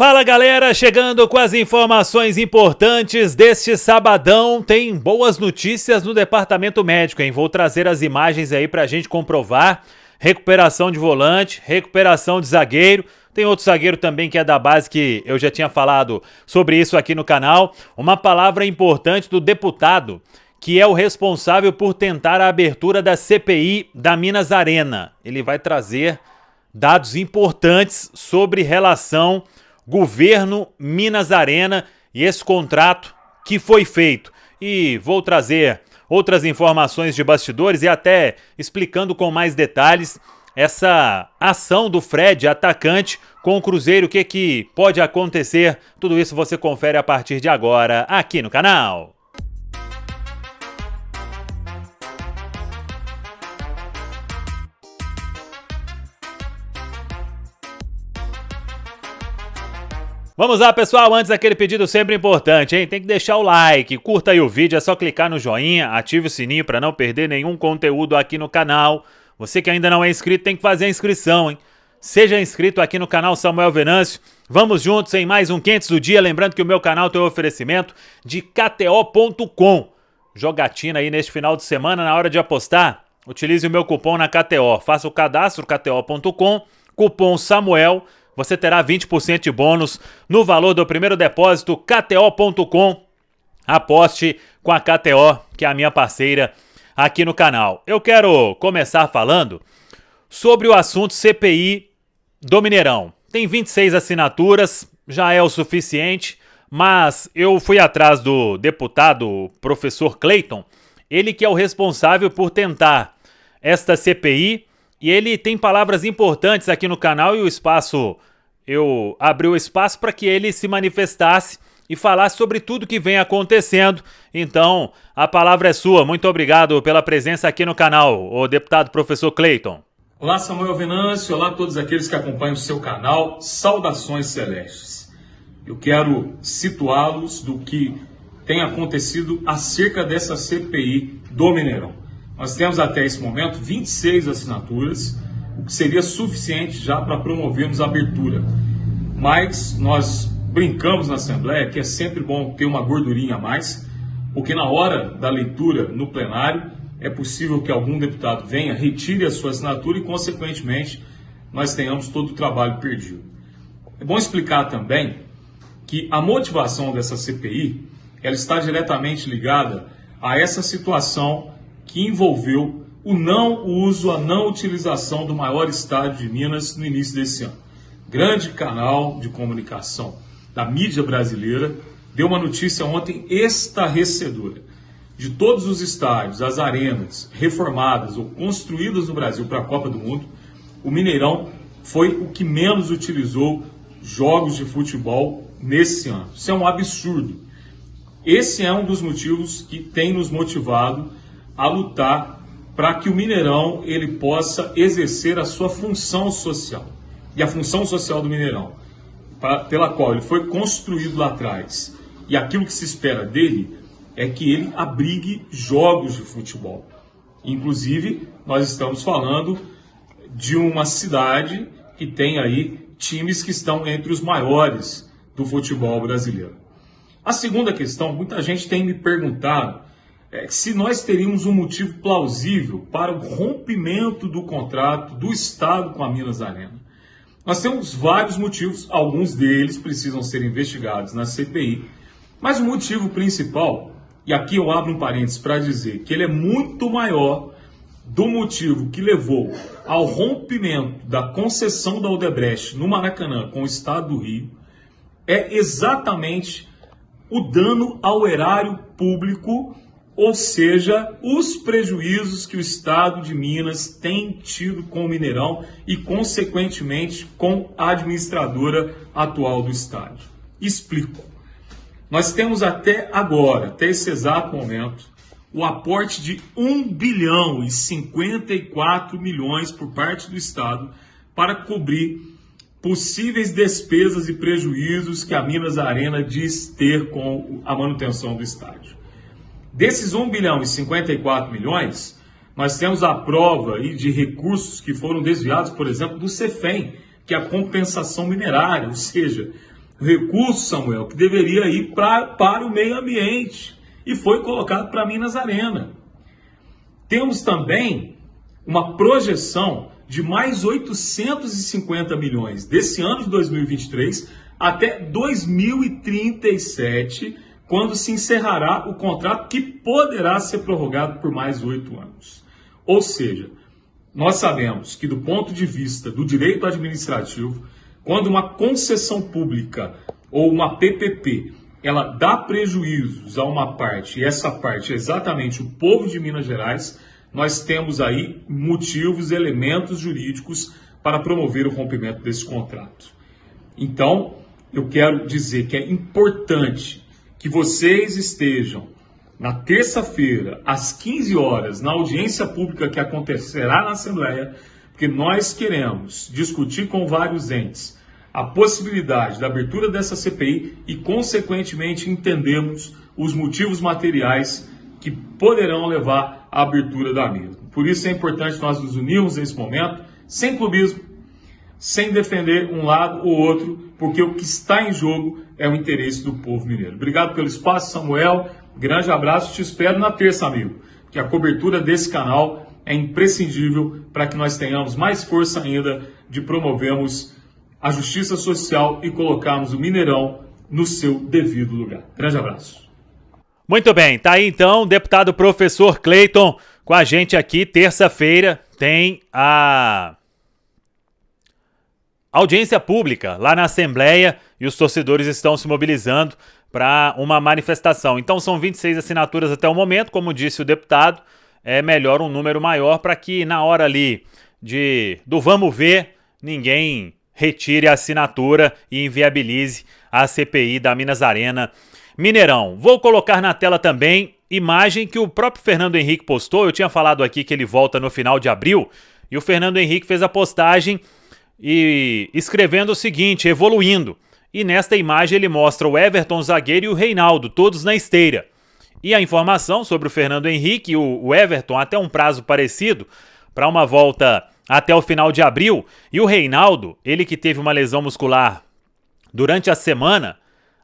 Fala galera, chegando com as informações importantes deste sabadão. Tem boas notícias no departamento médico, hein? Vou trazer as imagens aí pra gente comprovar. Recuperação de volante, recuperação de zagueiro. Tem outro zagueiro também que é da base que eu já tinha falado sobre isso aqui no canal. Uma palavra importante do deputado, que é o responsável por tentar a abertura da CPI da Minas Arena. Ele vai trazer dados importantes sobre relação governo Minas Arena e esse contrato que foi feito. E vou trazer outras informações de bastidores e até explicando com mais detalhes essa ação do Fred, atacante, com o Cruzeiro, o que pode acontecer. Tudo isso você confere a partir de agora aqui no canal. Vamos lá, pessoal, antes aquele pedido sempre importante, hein? Tem que deixar o like, curta aí o vídeo, é só clicar no joinha, ative o sininho para não perder nenhum conteúdo aqui no canal. Você que ainda não é inscrito tem que fazer a inscrição, hein? Seja inscrito aqui no canal Samuel Venâncio. Vamos juntos em mais um Quentes do Dia, lembrando que o meu canal tem um oferecimento de KTO.com. Jogatina aí neste final de semana, na hora de apostar, utilize o meu cupom na KTO. Faça o cadastro KTO.com, cupom Samuel. Você terá 20% de bônus no valor do primeiro depósito. KTO.com. Aposte com a KTO, que é a minha parceira aqui no canal. Eu quero começar falando sobre o assunto CPI do Mineirão. Tem 26 assinaturas, já é o suficiente, mas eu fui atrás do deputado professor Cleiton, ele que é o responsável por tentar esta CPI. E ele tem palavras importantes aqui no canal e eu abri o espaço para que ele se manifestasse e falasse sobre tudo que vem acontecendo. Então, a palavra é sua. Muito obrigado pela presença aqui no canal, o deputado professor Cleiton. Olá, Samuel Venâncio. Olá a todos aqueles que acompanham o seu canal. Saudações celestes. Eu quero situá-los do que tem acontecido acerca dessa CPI do Mineirão. Nós temos até esse momento 26 assinaturas, o que seria suficiente já para promovermos a abertura. Mas nós brincamos na Assembleia que é sempre bom ter uma gordurinha a mais, porque na hora da leitura no plenário é possível que algum deputado venha, retire a sua assinatura e, consequentemente, nós tenhamos todo o trabalho perdido. É bom explicar também que a motivação dessa CPI ela está diretamente ligada a essa situação que envolveu o não uso, a não utilização do maior estádio de Minas no início desse ano. Grande canal de comunicação da mídia brasileira deu uma notícia ontem estarrecedora. De todos os estádios, as arenas reformadas ou construídas no Brasil para a Copa do Mundo, o Mineirão foi o que menos utilizou jogos de futebol nesse ano. Isso é um absurdo. Esse é um dos motivos que tem nos motivado a lutar para que o Mineirão ele possa exercer a sua função social. E a função social do Mineirão, pela qual ele foi construído lá atrás, e aquilo que se espera dele é que ele abrigue jogos de futebol. Inclusive, nós estamos falando de uma cidade que tem aí times que estão entre os maiores do futebol brasileiro. A segunda questão, muita gente tem me perguntado se nós teríamos um motivo plausível para o rompimento do contrato do Estado com a Minas Arena. Nós temos vários motivos, alguns deles precisam ser investigados na CPI, mas o motivo principal, e aqui eu abro um parênteses para dizer que ele é muito maior do motivo que levou ao rompimento da concessão da Odebrecht no Maracanã com o Estado do Rio, é exatamente o dano ao erário público, ou seja, os prejuízos que o Estado de Minas tem tido com o Mineirão e, consequentemente, com a administradora atual do estádio. Explico. Nós temos até agora, até esse exato momento, o aporte de 1 bilhão e 54 milhões por parte do Estado para cobrir possíveis despesas e prejuízos que a Minas Arena diz ter com a manutenção do estádio. Desses 1 bilhão e 54 milhões, nós temos a prova aí de recursos que foram desviados, por exemplo, do CEFEM, que é a compensação minerária, ou seja, O recurso, Samuel, que deveria ir para o meio ambiente e foi colocado para Minas Arena. Temos também uma projeção de mais 850 milhões desse ano de 2023 até 2037, quando se encerrará o contrato que poderá ser prorrogado por mais 8 anos. Ou seja, nós sabemos que do ponto de vista do direito administrativo, quando uma concessão pública ou uma PPP, ela dá prejuízos a uma parte, e essa parte é exatamente o povo de Minas Gerais, nós temos aí motivos, elementos jurídicos para promover o rompimento desse contrato. Então, eu quero dizer que é importante que vocês estejam na terça-feira, às 15 horas, na audiência pública que acontecerá na Assembleia, porque nós queremos discutir com vários entes a possibilidade da abertura dessa CPI e, consequentemente, entendemos os motivos materiais que poderão levar à abertura da mesma. Por isso é importante nós nos unirmos nesse momento, sem clubismo, sem defender um lado ou outro, porque o que está em jogo é o interesse do povo mineiro. Obrigado pelo espaço, Samuel. Grande abraço, te espero na terça, amigo, que a cobertura desse canal é imprescindível para que nós tenhamos mais força ainda de promovermos a justiça social e colocarmos o Mineirão no seu devido lugar. Grande abraço. Muito bem, tá aí então o deputado professor Cleiton com a gente aqui. Terça-feira tem a audiência pública lá na Assembleia e os torcedores estão se mobilizando para uma manifestação. Então são 26 assinaturas até o momento, como disse o deputado, é melhor um número maior para que na hora ali do vamos ver, ninguém retire a assinatura e inviabilize a CPI da Minas Arena Mineirão. Vou colocar na tela também imagem que o próprio Fernando Henrique postou. Eu tinha falado aqui que ele volta no final de abril e o Fernando Henrique fez a postagem e escrevendo o seguinte, evoluindo. E nesta imagem ele mostra o Everton, zagueiro, e o Reinaldo, todos na esteira. E a informação sobre o Fernando Henrique e o Everton, até um prazo parecido, para uma volta até o final de abril. E o Reinaldo, ele que teve uma lesão muscular durante a semana,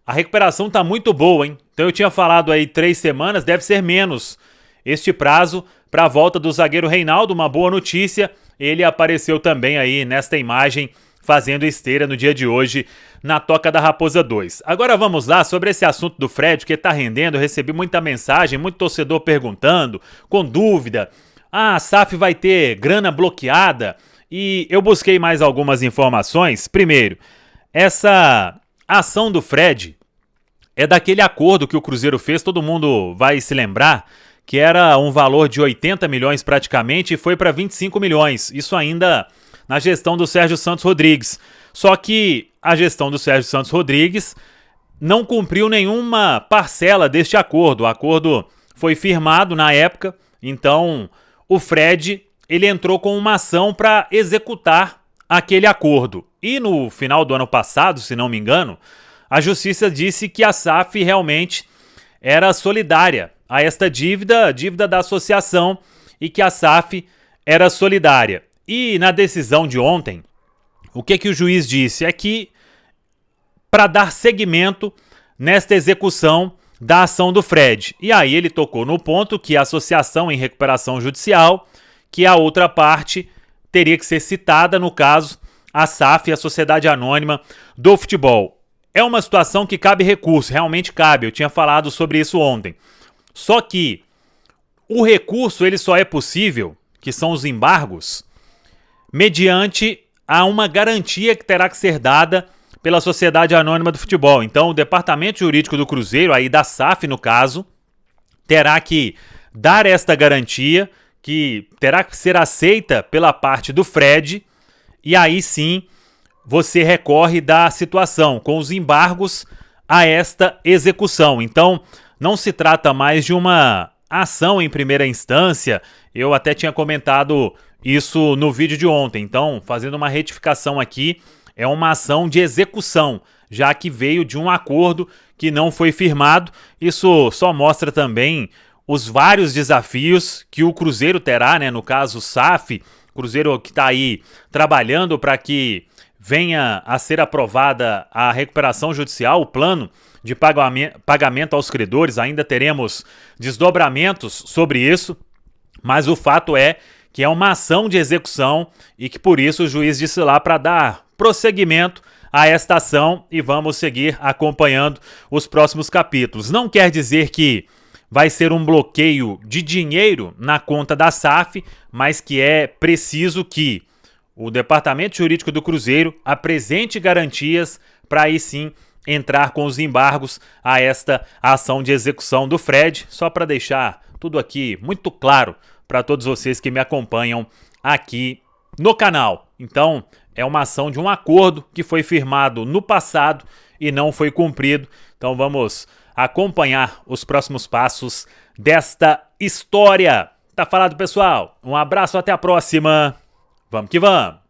a recuperação está muito boa, hein? Então eu tinha falado aí 3 semanas, deve ser menos este prazo para a volta do zagueiro Reinaldo. Uma boa notícia, ele apareceu também aí nesta imagem fazendo esteira no dia de hoje na Toca da Raposa 2. Agora vamos lá sobre esse assunto do Fred, que está rendendo. Eu recebi muita mensagem, muito torcedor perguntando, com dúvida. A SAF vai ter grana bloqueada? E eu busquei mais algumas informações. Primeiro, essa ação do Fred é daquele acordo que o Cruzeiro fez, todo mundo vai se lembrar, que era um valor de 80 milhões praticamente e foi para 25 milhões. Isso ainda na gestão do Sérgio Santos Rodrigues. Só que a gestão do Sérgio Santos Rodrigues não cumpriu nenhuma parcela deste acordo. O acordo foi firmado na época, então o Fred ele entrou com uma ação para executar aquele acordo. E no final do ano passado, se não me engano, a Justiça disse que a SAF realmente era solidária a esta dívida da associação e que a SAF era solidária. E na decisão de ontem, o que o juiz disse é que para dar seguimento nesta execução da ação do Fred. E aí ele tocou no ponto que a associação em recuperação judicial, que a outra parte teria que ser citada, no caso, a SAF, a Sociedade Anônima do Futebol. É uma situação que cabe recurso, realmente cabe, eu tinha falado sobre isso ontem. Só que o recurso ele só é possível, que são os embargos, mediante a uma garantia que terá que ser dada pela Sociedade Anônima do Futebol. Então, o Departamento Jurídico do Cruzeiro, aí da SAF no caso, terá que dar esta garantia, que terá que ser aceita pela parte do Fred, e aí sim você recorre da situação com os embargos a esta execução. Então, não se trata mais de uma ação em primeira instância. Eu até tinha comentado isso no vídeo de ontem. Então, fazendo uma retificação aqui, é uma ação de execução, já que veio de um acordo que não foi firmado. Isso só mostra também os vários desafios que o Cruzeiro terá, né? No caso, o SAF, Cruzeiro que está aí trabalhando para que venha a ser aprovada a recuperação judicial, o plano de pagamento aos credores. Ainda teremos desdobramentos sobre isso, mas o fato é que é uma ação de execução e que por isso o juiz disse lá para dar prosseguimento a esta ação e vamos seguir acompanhando os próximos capítulos. Não quer dizer que vai ser um bloqueio de dinheiro na conta da SAF, mas que é preciso que o Departamento Jurídico do Cruzeiro apresente garantias para aí sim entrar com os embargos a esta ação de execução do Fred, só para deixar tudo aqui muito claro para todos vocês que me acompanham aqui no canal. Então, é uma ação de um acordo que foi firmado no passado e não foi cumprido. Então, vamos acompanhar os próximos passos desta história. Tá falado, pessoal? Um abraço, até a próxima. Vamos que vamos!